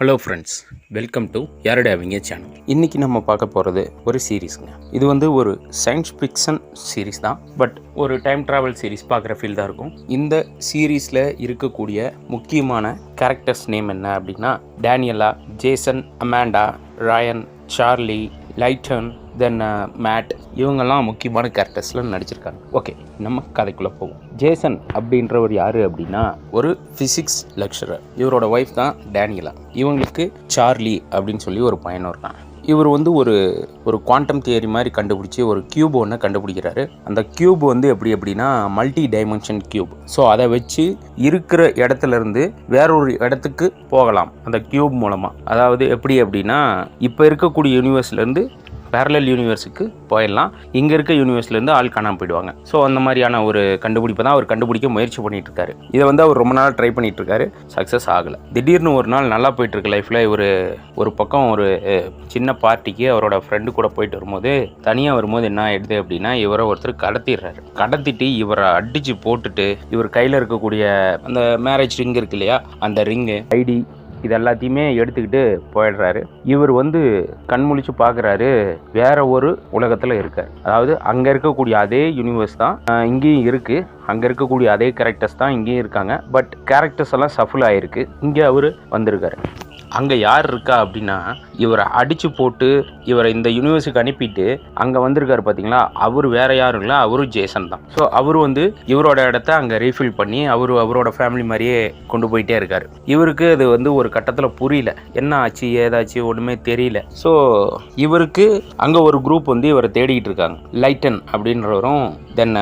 Hello friends, welcome to யாருடைய அவங்க channel. இன்றைக்கி நம்ம பார்க்க போகிறது ஒரு சீரீஸுங்க. இது வந்து ஒரு சயின்ஸ் ஃபிக்ஷன் சீரீஸ் தான், பட் ஒரு டைம் ட்ராவல் சீரீஸ் பார்க்குற ஃபீல் தான் இருக்கும். இந்த சீரீஸில் இருக்கக்கூடிய முக்கியமான கேரக்டர்ஸ் நேம் என்ன அப்படின்னா Daniela, Jason, Amanda, Ryan, Charlie, Leighton, then Matt, இவங்கெல்லாம் முக்கியமான கேரக்டர்ஸில் நடிச்சிருக்காங்க. ஓகே, நம்ம கதைக்குள்ளே போவோம். ஜேசன் அப்படின்றவர் யார் அப்படின்னா ஒரு ஃபிசிக்ஸ் லெக்சரர். இவரோட ஒய்ஃப் தான் டேனியலா. இவங்களுக்கு சார்லி அப்படின்னு சொல்லி ஒரு பையனும் இருக்கான். இவர் வந்து ஒரு குவாண்டம் தியரி மாதிரி கண்டுபிடிச்சி ஒரு கியூப் ஒன்று கண்டுபிடிக்கிறாரு. அந்த கியூப் வந்து எப்படின்னா மல்டி டைமென்ஷன் கியூப். ஸோ அதை வச்சு இருக்கிற இடத்துலேருந்து வேறொரு இடத்துக்கு போகலாம் அந்த கியூப் மூலமாக. அதாவது எப்படி அப்படின்னா இப்போ இருக்கக்கூடிய யூனிவர்ஸ்லேருந்து பேரலல் யூனிவர்ஸுக்கு போயிடலாம். இங்கே இருக்க யூனிவர்ஸ்லேருந்து ஆள் காணாமல் போயிடுவாங்க. ஸோ அந்த மாதிரியான ஒரு கண்டுபிடிப்பை தான் அவர் கண்டுபிடிக்க முயற்சி பண்ணிகிட்டு இருக்காரு. இதை வந்து அவர் ரொம்ப நாள் ட்ரை பண்ணிகிட்டு இருக்காரு, சக்ஸஸ் ஆகலை. திடீர்னு ஒரு நாள் நல்லா போயிட்டுருக்கு லைஃப்பில். இவர் ஒரு பக்கம் ஒரு சின்ன பார்ட்டிக்கு அவரோட ஃப்ரெண்டு கூட போயிட்டு வரும்போது, தனியாக வரும்போது என்ன ஆகிடுது அப்படின்னா இவரை ஒருத்தர் கடத்திட்டு இவரை அடித்து போட்டுட்டு இவர் கையில் இருக்கக்கூடிய அந்த மேரேஜ் ரிங் இருக்கு இல்லையா, அந்த ரிங்கு, ஐடி, இது எல்லாத்தையுமே எடுத்துக்கிட்டு போயிடுறாரு. இவர் வந்து கண்முழிச்சு பார்க்குறாரு, வேற ஒரு உலகத்தில் இருக்கார். அதாவது அங்கே இருக்கக்கூடிய அதே யூனிவர்ஸ் தான் இங்கேயும் இருக்குது, அங்கே இருக்கக்கூடிய அதே கேரக்டர்ஸ் தான் இங்கேயும் இருக்காங்க. பட் கேரக்டர்ஸ் எல்லாம் சஃபுல் ஆகிருக்கு. இங்கே அவர் வந்திருக்காரு. அங்கே யார் இருக்கா அப்படின்னா இவரை அடித்து போட்டு இவரை இந்த யூனிவர்ஸுக்கு அனுப்பிட்டு அங்கே வந்திருக்காரு பார்த்தீங்களா, அவர் வேற யாரும் இல்லை, அவரும் ஜேசன் தான். ஸோ அவர் வந்து இவரோட இடத்த அங்கே ரீஃபில் பண்ணி அவரோட ஃபேமிலி மாதிரியே கொண்டு போயிட்டே இருக்காரு. இவருக்கு அது வந்து ஒரு கட்டத்தில் புரியல, என்ன ஆச்சு ஏதாச்சு ஒன்றுமே தெரியல. ஸோ இவருக்கு அங்கே ஒரு குரூப் வந்து இவரை தேடிக்கிட்டு இருக்காங்க. லைட்டன் அப்படின்றவரும் தென்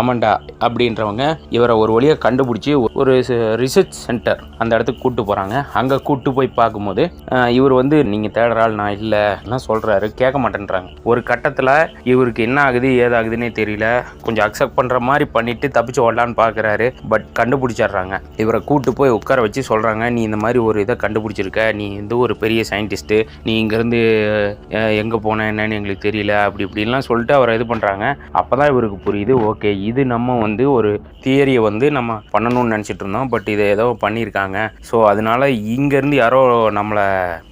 அமண்டா அப்படின்றவங்க இவரை ஒரு வழியாக கண்டுபிடிச்சி ஒரு ரிசர்ச் சென்டர் அந்த இடத்துக்கு கூப்பிட்டு போகிறாங்க. அங்கே கூப்பிட்டு போய் பார்க்கும்போது இவர் வந்து நீங்கள் தேடுறாள் நான் இல்லை சொல்கிறாரு, கேட்க மாட்டேன்றாங்க. ஒரு கட்டத்தில் இவருக்கு என்ன ஆகுது ஏதாகுதுன்னே தெரியல, கொஞ்சம் அக்செப்ட் பண்ணுற மாதிரி பண்ணிட்டு தப்பிச்சு ஓடலான்னு பார்க்குறாரு. பட் கண்டுபிடிச்சிட்றாங்க. இவரை கூப்பிட்டு போய் உட்கார வச்சு சொல்கிறாங்க, நீ இந்த மாதிரி ஒரு இதை கண்டுபிடிச்சிருக்க, நீ வந்து ஒரு பெரிய சயின்டிஸ்ட்டு, நீ இங்கேருந்து எங்கே போன என்னன்னு எங்களுக்கு தெரியல, அப்படி இப்படின்லாம் சொல்லிட்டு அவரை இது பண்ணுறாங்க. அப்போ தான் இவருக்கு புரியுது, ஓகே இது நம்ம வந்து ஒரு தியரியை வந்து நம்ம பண்ணணும்னு நினச்சிட்டு இருந்தோம், பட் இதை ஏதோ பண்ணியிருக்காங்க. ஸோ அதனால இங்கேருந்து யாரோ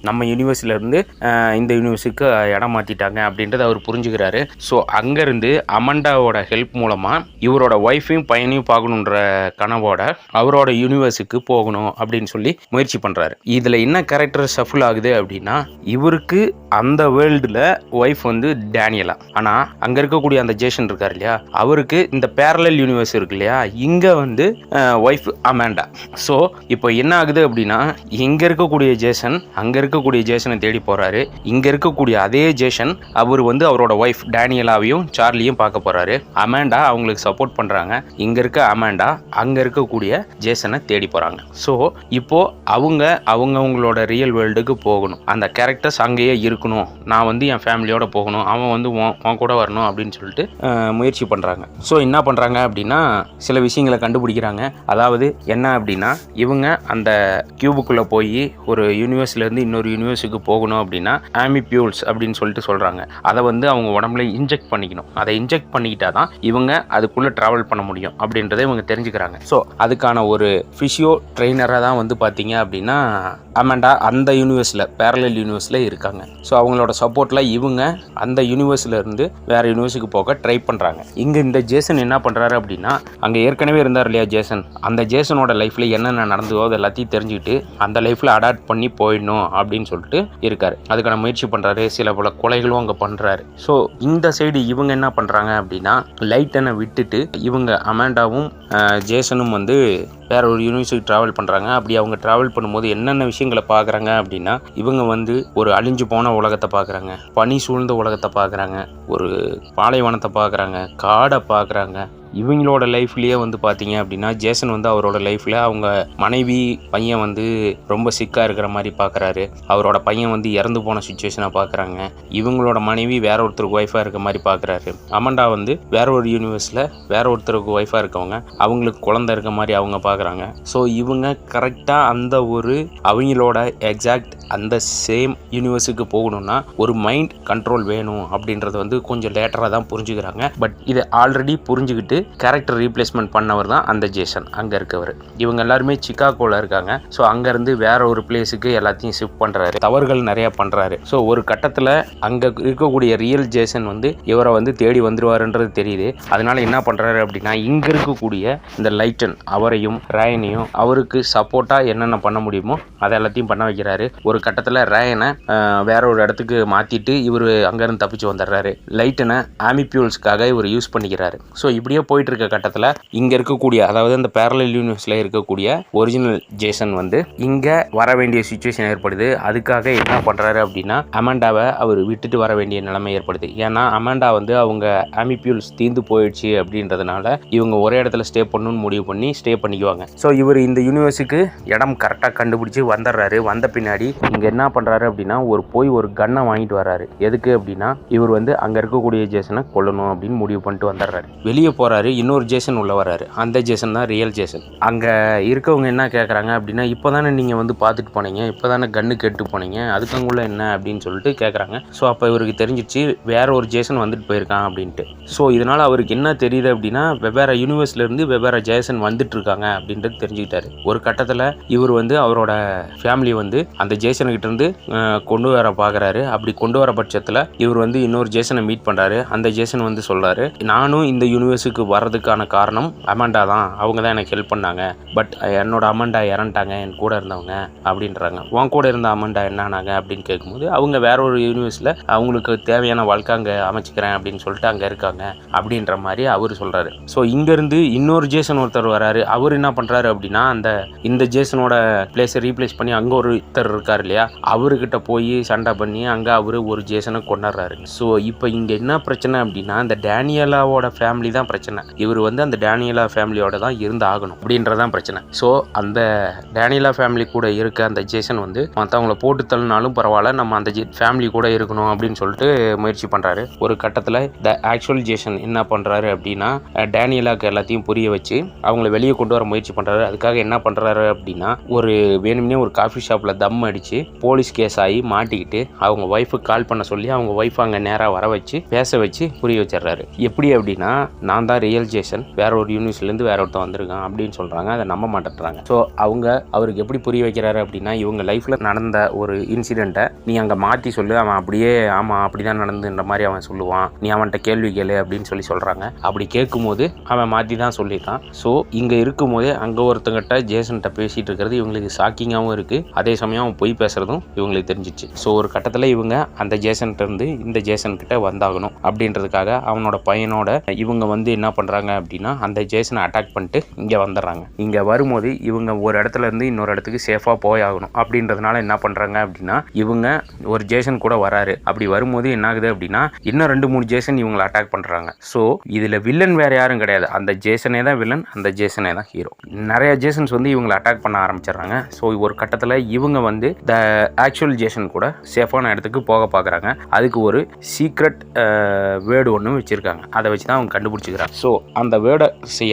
நம்ம யூனிவர்ஸ்லேருந்து இந்த யூனிவர்ஸுக்கு இடம் மாற்றிட்டாங்க அப்படின்றத அவர் புரிஞ்சுக்கிறாரு. ஸோ அங்கேருந்து அமண்டாவோட ஹெல்ப் மூலமாக இவரோட ஒய்ஃபையும் பையனையும் பார்க்கணுன்ற கனவோட அவரோட யூனிவர்ஸுக்கு போகணும் அப்படின்னு சொல்லி முயற்சி பண்ணுறாரு. இதில் என்ன கேரக்டர் ஷஃபில் ஆகுது அப்படின்னா இவருக்கு அந்த வேர்ல்டில் ஒய்ஃப் வந்து டேனியலா, ஆனால் அங்கே இருக்கக்கூடிய அந்த ஜேசன் இருக்கார் இல்லையா, அவருக்கு இந்த பேரலல் யூனிவர்ஸ் இருக்கு இல்லையா, இங்கே வந்து ஒய்ஃப் அமாண்டா. ஸோ இப்போ என்ன ஆகுது அப்படின்னா இங்கே இருக்கக்கூடிய ஜேசன் அங்கே இருக்கக்கூடிய ஜேசனை தேடி போகிறாரு. இங்கே இருக்கக்கூடிய அதே ஜேசன் அவர் வந்து அவரோட ஒய்ஃப் டேனியலாவையும் சார்லியும் பார்க்க போகிறாரு. அமாண்டா அவங்களுக்கு சப்போர்ட் பண்ணுறாங்க. இங்கே இருக்க அமாண்டா அங்கே இருக்கக்கூடிய ஜேசனை தேடி போகிறாங்க. ஸோ இப்போ அவங்களோட ரியல் வேர்ல்டுக்கு போகணும், அந்த கேரக்டர்ஸ் அங்கேயே இருக்கணும், நான் வந்து என் ஃபேமிலியோட போகணும், அவன் வந்து உன் கூட வரணும் அப்படின்னு சொல்லிட்டு முயற்சி பண்ணுறாங்க. ஸோ என்ன பண்ணுறாங்க அப்படின்னா சில விஷயங்களை கண்டுபிடிக்கிறாங்க. அதாவது என்ன அப்படின்னா இவங்க அந்த கியூபுக்குள்ளே போய் ஒரு யூனிவர்ஸ்லேருந்து இன்னொரு யூனிவர்ஸுக்கு போகணும் அப்படின்னா ஆமிபியூல்ஸ் அப்படின்னு சொல்லிட்டு சொல்கிறாங்க. அதை வந்து அவங்க உடம்புல இன்ஜெக்ட் பண்ணிக்கணும். அதை இன்ஜெக்ட் பண்ணிக்கிட்டா தான் இவங்க அதுக்குள்ளே ட்ராவல் பண்ண முடியும் அப்படின்றத இவங்க தெரிஞ்சுக்கிறாங்க. ஸோ அதுக்கான ஒரு ஃபிசியோ ட்ரெயினராக தான் வந்து பார்த்தீங்க அப்படின்னா அமாண்டா அந்த யூனிவர்ஸில் பேரலல் யூனிவர்ஸில் இருக்காங்க. ஸோ அவங்களோட சப்போர்ட்டில் இவங்க அந்த யூனிவர்ஸில் இருந்து வேறு யூனிவர்ஸுக்கு போக ட்ரை பண்ணுறாங்க. இங்கே இந்த ஜேசன் என்ன பண்ணுறாரு அப்படின்னா அங்கே ஏற்கனவே இருந்தார் இல்லையா ஜேசன், அந்த ஜேசனோட லைஃப்பில் என்னென்ன நடந்ததோ அது எல்லாத்தையும் தெரிஞ்சுக்கிட்டு அந்த லைஃப்பில் அடாப்ட் பண்ணி போயிடணும் அப்படின்னு சொல்லிட்டு இருக்காரு. அதுக்கான முயற்சி பண்ணுறாரு. சில பல கொலைகளும் அங்கே பண்ணுறாரு. ஸோ இந்த சைடு இவங்க என்ன பண்ணுறாங்க அப்படின்னா லைட்டனை விட்டுட்டு இவங்க அமாண்டாவும் ஜேசனும் வந்து வேற ஒரு யூனிவர்ஸுக்கு ட்ராவல் பண்ணுறாங்க. அப்படி அவங்க ட்ராவல் பண்ணும்போது என்னென்ன விஷயங்களை பார்க்குறாங்க அப்படின்னா இவங்க வந்து ஒரு அழிஞ்சு போன உலகத்தை பார்க்குறாங்க, பனி சூழ்ந்த உலகத்தை பார்க்குறாங்க, ஒரு பாலைவனத்தை பார்க்குறாங்க, காடை பார்க்குறாங்க. இவங்களோட லைஃப்லேயே வந்து பார்த்தீங்க அப்படின்னா ஜேசன் வந்து அவரோட லைஃப்பில் அவங்க மனைவி பையன் வந்து ரொம்ப சிக்காக இருக்கிற மாதிரி பார்க்குறாரு. அவரோட பையன் வந்து இறந்து போன சுச்சுவேஷனை பார்க்குறாங்க. இவங்களோட மனைவி வேற ஒருத்தருக்கு ஒய்ஃபாக இருக்க மாதிரி பார்க்குறாரு. அமண்டா வந்து வேற ஒரு யூனிவர்ஸில் வேற ஒருத்தருக்கு ஒய்ஃபாக இருக்கவங்க, அவங்களுக்கு குழந்தை இருக்க மாதிரி அவங்க பார்க்குறாங்க. ஸோ இவங்க கரெக்டாக அந்த ஒரு அவங்களோட எக்ஸாக்ட் அந்த சேம் யூனிவர்ஸுக்கு போகணும்னா ஒரு மைண்ட் கண்ட்ரோல் வேணும் அப்படின்றது வந்து கொஞ்சம் லேட்டராக தான் புரிஞ்சுக்கிறாங்க. பட் இதை ஆல்ரெடி புரிஞ்சுக்கிட்டு கேரக்டர் ரீப்ளேஸ்மெண்ட் பண்ணவர் தான் அந்த ஜேசன் அங்கே இருக்கவர். இவங்க எல்லாருமே சிகாகோவில் இருக்காங்க. ஸோ அங்கேருந்து வேற ஒரு பிளேஸுக்கு எல்லாத்தையும் ஷிஃப்ட் பண்ணுறாரு, தவறுகள் நிறையா பண்ணுறாரு. ஸோ ஒரு கட்டத்தில் அங்கே இருக்கக்கூடிய ரியல் ஜேசன் வந்து இவரை வந்து தேடி வந்துருவாருன்றது தெரியுது. அதனால என்ன பண்ணுறாரு அப்படின்னா இங்கே இருக்கக்கூடிய இந்த லைட்டன் அவரையும் ரயனையும் அவருக்கு சப்போர்ட்டாக என்னென்ன பண்ண முடியுமோ அதை எல்லாத்தையும் பண்ண வைக்கிறாரு. ஒரு கட்டத்தில் ரயனை வேற ஒரு இடத்துக்கு மாற்றிட்டு இவர் அங்கேருந்து தப்பிச்சு வந்துடுறாரு. லைட்டனை ஆமிபியூல்ஸ்க்காக இவர் யூஸ் பண்ணிக்கிறாரு. ஸோ இப்படியே போயிட்டு இருக்க கட்டத்தில் இங்கே இருக்கக்கூடிய அதாவது அந்த பேரலல் யூனிவர்ஸில் இருக்கக்கூடிய ஒரிஜினல் ஜேசன் வந்து இங்கே வர வேண்டிய சுச்சுவேஷன் ஏற்படுது. அதுக்காக என்ன பண்ணுறாரு அப்படின்னா அமாண்டாவை அவர் விட்டுட்டு வர வேண்டிய நிலைமை ஏற்படுது. ஏன்னா அமாண்டா வந்து அவங்க ஆமிபியூல்ஸ் தீர்ந்து போயிடுச்சு அப்படின்றதுனால இவங்க ஒரே இடத்துல ஸ்டே பண்ணணும்னு முடிவு பண்ணி ஸ்டே பண்ணிக்குவாங்க. ஸோ இவர் இந்த யூனிவர்ஸுக்கு இடம் கரெக்டாக கண்டுபிடிச்சி வந்துடுறாரு. வந்த பின்னாடி இங்கே என்ன பண்ணுறாரு அப்படின்னா ஒரு கன்னை வாங்கிட்டு வர்றாரு. எதுக்கு அப்படின்னா இவர் வந்து அங்கே இருக்கக்கூடிய ஜேசனை கொல்லணும் அப்படின்னு முடிவு பண்ணிட்டு வந்துடுறாரு. வெளியே போகிறாரு, இன்னொரு ஜேசன் உள்ள வர்றாரு. அந்த ஜேசன் தான் ரியல் ஜேசன். அங்கே இருக்கவங்க என்ன கேட்குறாங்க அப்படின்னா இப்போ தானே நீங்கள் வந்து பார்த்துட்டு போனீங்க, இப்போ தானே கன்று கேட்டு போனீங்க, அதுக்குங்குள்ள என்ன அப்படின்னு சொல்லிட்டு கேட்குறாங்க. ஸோ அப்போ இவருக்கு தெரிஞ்சிச்சு வேற ஒரு ஜேசன் வந்துட்டு போயிருக்கான் அப்படின்ட்டு. ஸோ இதனால் அவருக்கு என்ன தெரியுது அப்படின்னா வெவ்வேறு யூனிவர்ஸ்லேருந்து வெவ்வேறு ஜேசன் வந்துட்டு இருக்காங்க அப்படின்றது தெரிஞ்சுக்கிட்டாரு. ஒரு கட்டத்தில் இவர் வந்து அவரோட ஃபேமிலி வந்து அந்த ஜேசன்கிட்ட இருந்து கொண்டு வர பார்க்குறாரு. அப்படி கொண்டு வர பட்சத்தில் இவர் வந்து இன்னொரு ஜேசனை மீட் பண்ணுறாரு. அந்த ஜேசன் வந்து சொல்கிறாரு, நானும் இந்த யூனிவர்ஸுக்கு வர்றதுக்கான காரணம் அமாண்டா தான், அவங்க தான் எனக்கு ஹெல்ப் பண்ணாங்க. பட் என்னோட அமாண்டா இறந்துட்டாங்க, என் கூட இருந்தவங்க அப்படின்றாங்க. உன் கூட இருந்த அமாண்டா என்னானாங்க அப்படின்னு கேட்கும்போது அவங்க வேற ஒரு யூனிவர்ஸில் அவங்களுக்கு தேவையான வாழ்க்கை அங்கே அமைச்சிக்கிறேன் அப்படின்னு சொல்லிட்டு அங்கே இருக்காங்க அப்படின்ற மாதிரி அவர் சொல்கிறாரு. ஸோ இங்கேருந்து இன்னொரு ஜேசன் ஒருத்தர் வராரு. அவர் என்ன பண்ணுறாரு அப்படின்னா இந்த ஜேசனோட பிளேஸை ரீப்ளேஸ் பண்ணி அங்கே ஒருத்தர் இருக்கார் இல்லையா, அவர்கிட்ட போய் சண்டை பண்ணி அங்கே அவர் ஒரு ஜேசனை கொண்டாடுறாரு. ஸோ இப்போ இங்கே என்ன பிரச்சனை அப்படின்னா இந்த டேனியலாவோட ஃபேமிலி தான் பிரச்சனை. இவர் வந்து அந்த டேனியலா ஃபேமிலியோட தான் இருந்து ஆகணும் அப்படின்றதான் பிரச்சனை. ஸோ அந்த டேனியலா ஃபேமிலி கூட இருக்க அந்த ஜேசன் வந்து மற்றவங்கள போட்டு தள்ளினாலும் பரவாயில்ல, நம்ம அந்த ஃபேமிலி கூட இருக்கணும் அப்படின்னு சொல்லிட்டு முயற்சி பண்ணுறாரு. ஒரு கட்டத்தில் த ஆக்சுவல் ஜேசன் என்ன பண்ணுறாரு அப்படின்னா டேனியலாக்கு எல்லாத்தையும் புரிய வச்சு அவங்கள வெளியே கொண்டு வர முயற்சி பண்ணுறாரு. அதுக்காக என்ன பண்ணுறாரு அப்படின்னா வேணும்னே ஒரு காஃபி ஷாப்பில் தம் அடித்து போலீஸ் கேஸ் ஆகி மாட்டிக்கிட்டு அவங்க ஒய்ஃபுக்கு கால் பண்ண சொல்லி அவங்க ஒய்ஃப் அங்கே நேராக வர வச்சு பேச வச்சு புரிய வச்சிடுறாரு. எப்படி அப்படின்னா நான் தான் ரியல் ஜேசன், வேற ஒரு யூனிவர்ஸ்லேருந்து வேற ஒருத்தன் வந்திருக்கான் அப்படின்னு சொல்கிறாங்க. அதை நம்ப மாட்டேன்றாங்க. ஸோ அவருக்கு எப்படி புரிய வைக்கிறாரு அப்படின்னா இவங்க லைஃப்பில் நடந்த ஒரு இன்சிடெண்ட்டை நீ அங்கே மாற்றி சொல்லு, அவன் அப்படியே ஆமாம் அப்படி தான் நடந்துன்ற மாதிரி அவன் சொல்லுவான், நீ அவன்கிட்ட கேள்வி கேளு அப்படின்னு சொல்கிறாங்க. அப்படி கேட்கும்போது அவன் மாற்றி தான் சொல்லியிருக்கான். ஸோ இங்கே இருக்கும்போதே அங்கே ஒருத்தங்கிட்ட ஜேசன்கிட்ட பேசிகிட்டு இருக்கிறது இவங்களுக்கு ஷாக்கிங்காகவும் இருக்குது. அதே சமயம் அவன் பொய் பேசுகிறதும் இவங்களுக்கு தெரிஞ்சிச்சு. ஸோ ஒரு கட்டத்தில் இவங்க அந்த ஜேசன்கிட்ட இருந்து இந்த ஜேசன்கிட்ட வந்தாகணும் அப்படின்றதுக்காக அவனோட பையனோட இவங்க வந்து என்ன பண்ணுறாங்க அப்படின்னா அந்த ஜேசனை அட்டாக் பண்ணிட்டு இங்கே வந்துடுறாங்க. இங்கே வரும்போது இவங்க ஒரு இடத்துல இருந்து இன்னொரு இடத்துக்கு சேஃபாக போய் ஆகணும் அப்படின்றதுனால என்ன பண்ணுறாங்க அப்படின்னா இவங்க ஒரு ஜேசன் கூட வராரு. அப்படி வரும்போது என்ன ஆகுது அப்படின்னா இன்னும் 2-3 ஜேசன் இவங்களை அட்டாக் பண்ணுறாங்க. ஸோ இதில் வில்லன் வேற யாரும் கிடையாது, அந்த ஜேசனே தான் வில்லன், அந்த ஜேசனே தான் ஹீரோ. நிறைய ஜேசன்ஸ் வந்து இவங்களை அட்டாக் பண்ண ஆரம்பிச்சிடுறாங்க. ஸோ ஒரு கட்டத்தில் இவங்க வந்து த ஆக்சுவல் ஜேசன் கூட சேஃபான இடத்துக்கு போக பார்க்குறாங்க. அதுக்கு ஒரு சீக்ரெட் வேர்டு ஒன்று வச்சுருக்காங்க. அதை வச்சு தான் அவங்க கண்டுபிடிச்சிக்கிறாங்க. ஸோ அந்த வேர்டை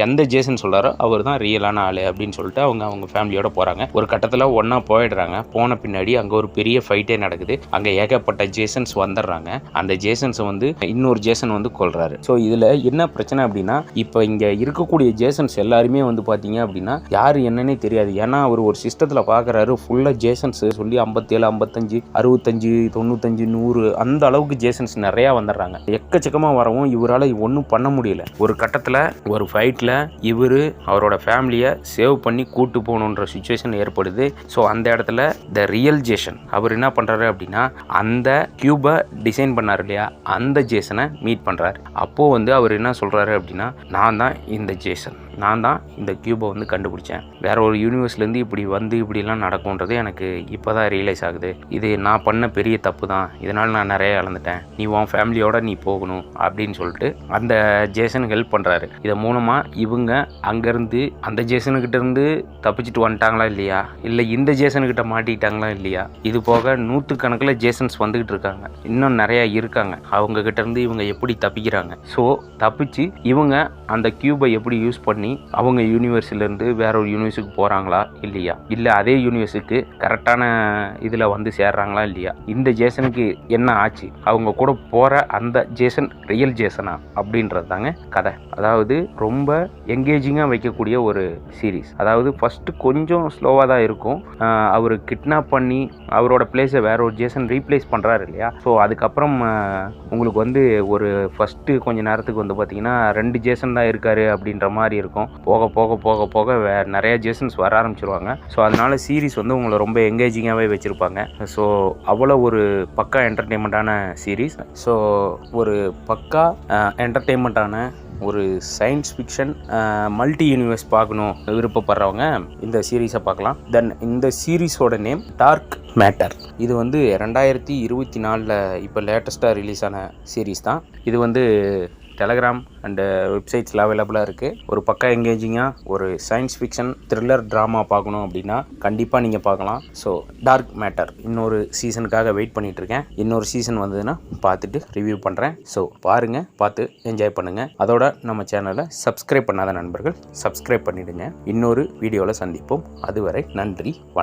எந்த ஜேசன் சொல்கிறாரோ அவர் தான் ரியலான ஆள் அப்படின்னு சொல்லிட்டு அவங்க ஃபேமிலியோட போகிறாங்க. ஒரு கட்டத்தில் ஒன்றா போயிடுறாங்க. போன பின்னாடி அங்கே ஒரு பெரிய ஃபைட்டே நடக்குது. அங்கே ஏகப்பட்ட ஜேசன்ஸ் வந்துடுறாங்க. அந்த ஜேசன்ஸை வந்து இன்னொரு ஜேசன் வந்து கொல்றாரு. ஸோ இதில் என்ன பிரச்சனை அப்படின்னா இப்போ இங்கே இருக்கக்கூடிய ஜேசன்ஸ் எல்லாருமே வந்து பார்த்தீங்க அப்படின்னா யார் என்னன்னே தெரியாது. ஏன்னா அவர் ஒரு சிஸ்டத்தில் பார்க்குறாரு ஃபுல்லாக ஜேசன்ஸ் சொல்லி 57, 55, 65, 95, 100 அந்த அளவுக்கு ஜேசன்ஸ் நிறையா வந்துடுறாங்க. எக்கச்சக்கமாக வரவும் இவரால் ஒன்றும் பண்ண முடியல. ஒரு கட்டத்தில் ஒரு ஃபைட்டில் இவர் அவரோட ஃபேமிலியை சேவ் பண்ணி கூட்டு போகணுன்ற சுச்சுவேஷன் ஏற்படுது. ஸோ அந்த இடத்துல த ரியல் ஜேசன் அவர் என்ன பண்ணுறாரு அப்படின்னா அந்த கியூபை டிசைன் பண்ணார் இல்லையா, அந்த ஜேசனை மீட் பண்ணுறாரு. அப்போது வந்து அவர் என்ன சொல்கிறாரு அப்படின்னா நான் தான் இந்த ஜேசன், நான் தான் இந்த கியூபை வந்து கண்டுபிடிச்சேன். வேற ஒரு யூனிவர்ஸ்லேருந்து இப்படிலாம் நடக்கும்ன்றது எனக்கு இப்போ தான் ரியலைஸ் ஆகுது. இது நான் பண்ண பெரிய தப்பு தான், இதனால் நான் நிறைய இழந்துட்டேன், நீ உன் ஃபேமிலியோட நீ போகணும் அப்படின்னு சொல்லிட்டு அந்த ஜேசனுக்கு ஹெல்ப் பண்ணுறாரு. இதை மூலமாக இவங்க அங்கேருந்து அந்த ஜேசனுக்கிட்ட இருந்து தப்பிச்சுட்டு வந்துட்டாங்களா இல்லையா, இல்லை இந்த ஜேசனுக்கிட்ட மாட்டிக்கிட்டாங்களா இல்லையா, இது போக 100கணக்கில் ஜேசன்ஸ் வந்துக்கிட்டு இருக்காங்க, இன்னும் நிறையா இருக்காங்க. அவங்கக்கிட்ட இருந்து இவங்க எப்படி தப்பிக்கிறாங்க, ஸோ தப்பிச்சு இவங்க அந்த கியூபை எப்படி யூஸ் பண்ணி பண்ணி அவங்க யூனிவர்ஸ்லேருந்து வேற ஒரு யூனிவர்ஸுக்கு போகிறாங்களா இல்லையா, இல்லை அதே யூனிவர்ஸுக்கு கரெக்டான இதில் வந்து சேர்றாங்களா இல்லையா, இந்த ஜேசனுக்கு என்ன ஆச்சு, அவங்க கூட போகிற அந்த ஜேசன் ரியல் ஜேசனா அப்படின்றது தாங்க கதை. அதாவது ரொம்ப என்கேஜிங்காக வைக்கக்கூடிய ஒரு சீரீஸ். அதாவது ஃபஸ்ட்டு கொஞ்சம் ஸ்லோவாக தான் இருக்கும். அவர் கிட்னாப் பண்ணி அவரோட பிளேஸை வேற ஒரு ஜேசன் ரீப்ளேஸ் பண்ணுறாரு இல்லையா. ஸோ அதுக்கப்புறம் உங்களுக்கு வந்து ஒரு ஃபஸ்ட்டு கொஞ்ச நேரத்துக்கு வந்து பார்த்தீங்கன்னா 2 ஜேசன் தான் இருக்காரு அப்படின்ற மாதிரி இருக்கும். போக போக போக போக நிறைய ஜேசன்ஸ் வர ஆரம்பிச்சிருவாங்க. ஸோ அதனால சீரீஸ் வந்து உங்களை ரொம்ப என்கேஜிங்காகவே வச்சுருப்பாங்க. ஸோ அவ்வளோ ஒரு பக்கா என்டர்டெயின்மெண்ட்டான சீரீஸ். ஸோ ஒரு பக்கா என்டர்டெயின்மெண்ட்டான ஒரு சயின்ஸ் ஃபிக்ஷன் மல்டி யூனிவர்ஸ் பார்க்கணும் விருப்பப்படுறவங்க இந்த சீரீஸை பார்க்கலாம். தென் இந்த சீரீஸோட நேம் டார்க் மேட்டர். இது வந்து 2024 இப்போ லேட்டஸ்ட்டாக ரிலீஸ் ஆன சீரீஸ் தான். இது வந்து டெலகிராம் அண்டு வெப்சைட்ஸில் அவைலபிளாக இருக்குது. ஒரு பக்கா என்கேஜிங்காக ஒரு சயின்ஸ் ஃபிக்ஷன் த்ரில்லர் ட்ராமா பார்க்கணும் அப்படின்னா கண்டிப்பாக நீங்கள் பார்க்கலாம். ஸோ டார்க் மேட்டர் இன்னொரு சீசனுக்காக வெயிட் பண்ணிகிட்ருக்கேன். இன்னொரு சீசன் வந்ததுன்னா பார்த்துட்டு ரிவ்யூ பண்ணுறேன். ஸோ பாருங்கள், பார்த்து என்ஜாய் பண்ணுங்கள். அதோட நம்ம சேனலை சப்ஸ்கிரைப் பண்ணாத நண்பர்கள் சப்ஸ்கிரைப் பண்ணிவிடுங்க. இன்னொரு வீடியோவில் சந்திப்போம். அதுவரை நன்றி, வணக்கம்.